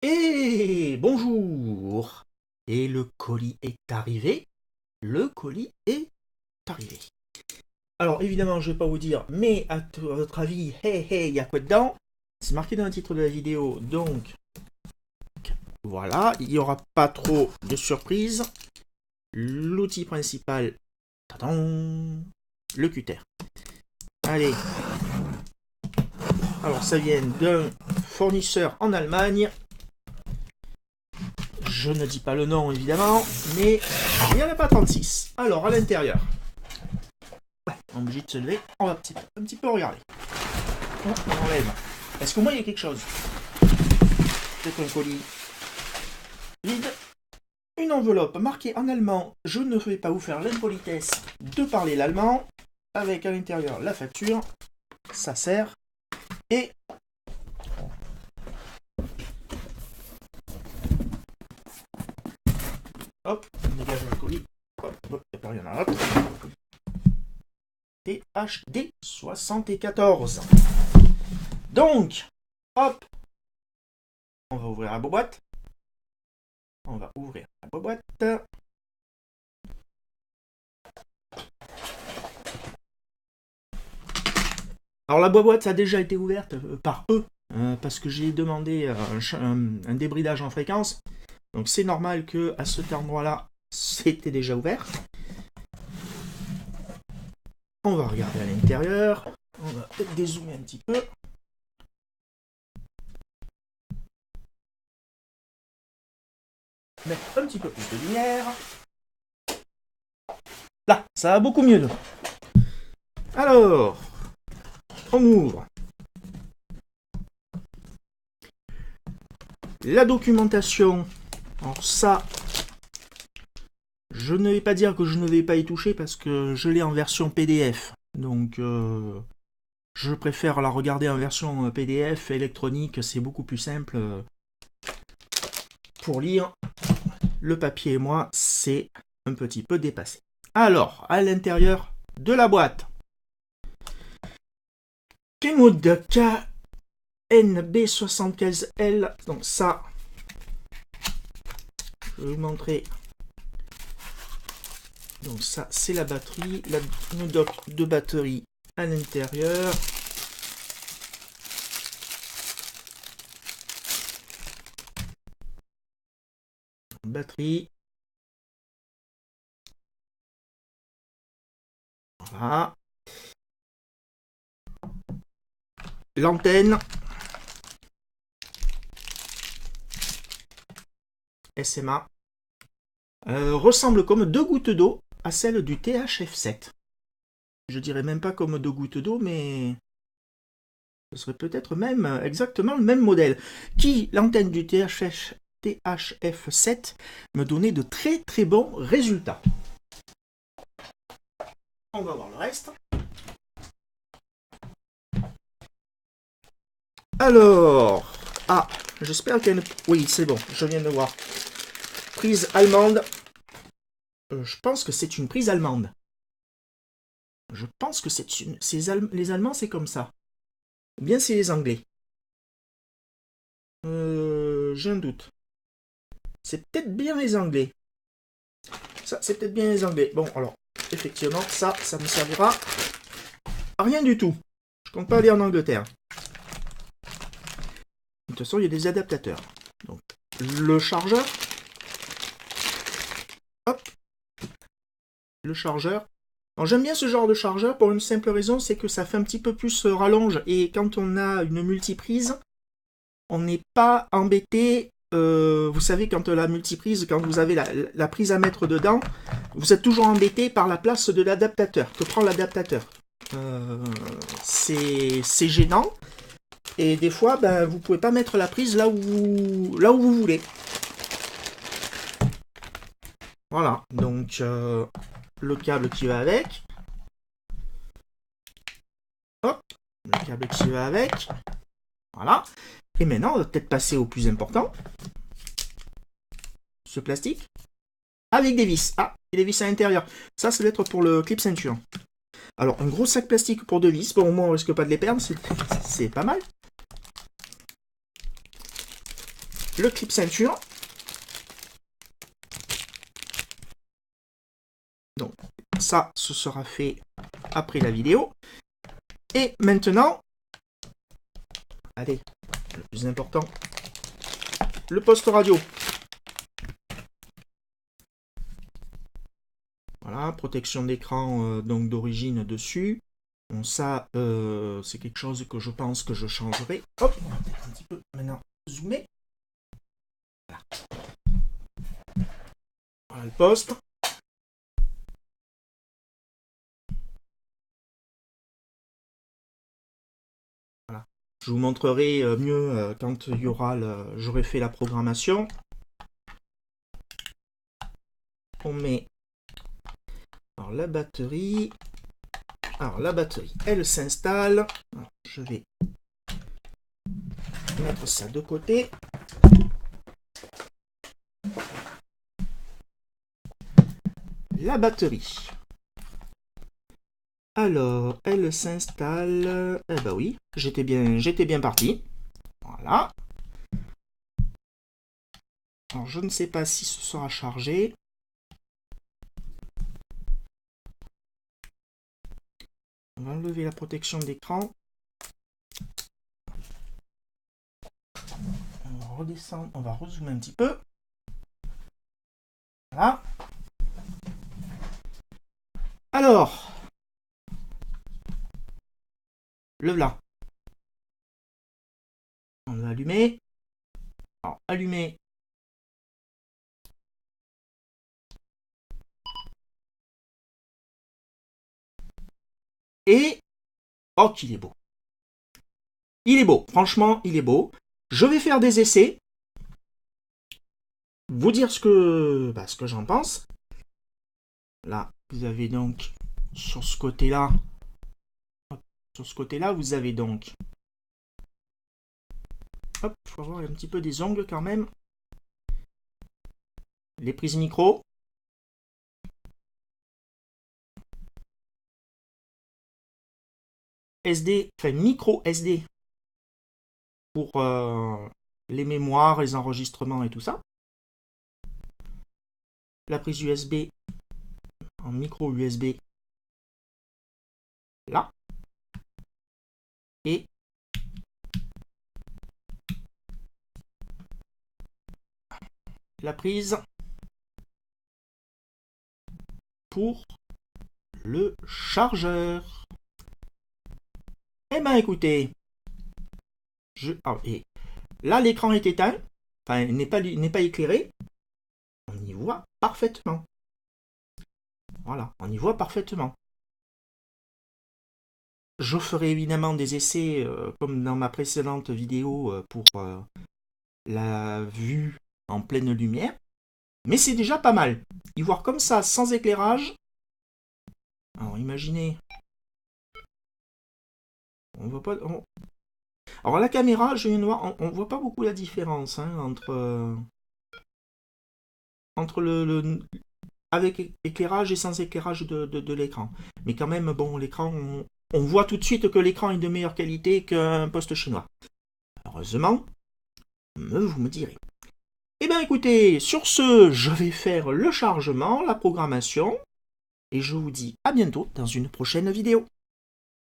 Et bonjour. Et le colis est arrivé. Le colis est arrivé. Alors évidemment, je ne vais pas vous dire, mais à votre avis, il y a quoi dedans? C'est marqué dans le titre de la vidéo, donc voilà, il n'y aura pas trop de surprises. L'outil principal, tadam, le cutter. Allez. Alors ça vient d'un fournisseur en Allemagne. Je ne dis pas le nom évidemment, mais il n'y en a pas 36. Alors à l'intérieur, on est obligé de se lever, on va un petit peu regarder. On enlève. Est-ce qu'au moins il y a quelque chose? Peut-être un colis vide. Une enveloppe marquée en allemand. Je ne vais pas vous faire l'impolitesse de parler l'allemand. Avec à l'intérieur la facture. Ça sert. Et hop, on dégage le colis. Hop, il n'y a pas rien à l'autre. THD 74. Donc, hop, on va ouvrir la boîte. On va ouvrir la boîte. Alors la boîte, ça a déjà été ouverte par eux, parce que j'ai demandé un débridage en fréquence. Donc c'est normal que à cet endroit-là, c'était déjà ouvert. On va regarder à l'intérieur. On va peut-être dézoomer un petit peu. Mettre un petit peu plus de lumière. Là, ça va beaucoup mieux. Alors, on ouvre. La documentation. Alors ça, je ne vais pas dire que je ne vais pas y toucher parce que je l'ai en version PDF. Donc, je préfère la regarder en version PDF électronique. C'est beaucoup plus simple pour lire. Le papier et moi, c'est un petit peu dépassé. Alors, à l'intérieur de la boîte, Kenwood KNB75L. Donc ça, je vais vous montrer. Donc ça, c'est la batterie, le dock de batterie à l'intérieur. Batterie. Voilà. L'antenne. SMA. Ressemble comme deux gouttes d'eau à celle du THF7. Je dirais même pas comme deux gouttes d'eau, mais ce serait peut-être même exactement le même modèle. L'antenne du THF7 me donnait de très très bons résultats. On va voir le reste. Alors, j'espère qu'il y a une... Oui, c'est bon, je viens de voir. Prise allemande. Je pense que c'est une prise allemande. Je pense que c'est une... Les Allemands, c'est comme ça. Ou bien c'est les Anglais. J'ai un doute. C'est peut-être bien les Anglais. Ça, c'est peut-être bien les Anglais. Bon, alors, effectivement, ça me servira à rien du tout. Je compte pas aller en Angleterre. De toute façon, il y a des adaptateurs. Donc, le chargeur. Hop. Le chargeur. Alors, j'aime bien ce genre de chargeur pour une simple raison, c'est que ça fait un petit peu plus rallonge. Et quand on a une multiprise, on n'est pas embêté. Vous savez, quand la multiprise, quand vous avez la prise à mettre dedans, vous êtes toujours embêté par la place de l'adaptateur, que prend l'adaptateur. C'est gênant. Et des fois, vous pouvez pas mettre la prise là où vous voulez. Voilà, donc le câble qui va avec. Hop, le câble qui va avec. Voilà. Et maintenant, on va peut-être passer au plus important. Ce plastique. Avec des vis. Ah, et des vis à l'intérieur. Ça doit être pour le clip ceinture. Alors, un gros sac plastique pour 2 vis. Bon, au moins, on risque pas de les perdre. C'est pas mal. le clip ceinture. Donc ça, ce sera fait après la vidéo. Et maintenant, allez, le plus important, le poste radio. Voilà, protection d'écran donc d'origine dessus. Bon, ça, c'est quelque chose que je pense que je changerai. Hop, on va peut-être un petit peu maintenant zoomer. Voilà, voilà le poste. Voilà. Je vous montrerai mieux quand il y aura j'aurai fait la programmation. On met alors la batterie. Alors la batterie, elle s'installe. Je vais mettre ça de côté. La batterie. Alors, elle s'installe. Eh ben oui, j'étais bien parti. Voilà. Alors, je ne sais pas si ce sera chargé. On va enlever la protection d'écran. On va redescendre, on va rezoomer un petit peu. Voilà. Alors, le voilà. On va allumer. Alors, allumer. Et... oh, qu'il est beau. Il est beau. Franchement, il est beau. Je vais faire des essais. Vous dire ce que j'en pense. Là, vous avez donc sur ce côté-là. Sur ce côté-là, vous avez donc... hop, il faut avoir un petit peu des ongles quand même. Les prises micro. SD, enfin micro SD. Pour les mémoires, les enregistrements et tout ça. La prise USB en micro USB. Là. Et la prise pour le chargeur. Eh ben écoutez, et là l'écran est éteint, enfin n'est pas éclairé, on y voit parfaitement. Voilà, on y voit parfaitement. Je ferai évidemment des essais comme dans ma précédente vidéo pour la vue en pleine lumière, mais c'est déjà pas mal. Y voir comme ça sans éclairage. Alors imaginez, on voit pas. Alors la caméra, je viens de voir, on voit pas beaucoup la différence hein, entre avec éclairage et sans éclairage de l'écran. Mais quand même, bon, l'écran, on voit tout de suite que l'écran est de meilleure qualité qu'un poste chinois. Heureusement, vous me direz. Eh bien écoutez, sur ce, je vais faire le chargement, la programmation, et je vous dis à bientôt dans une prochaine vidéo.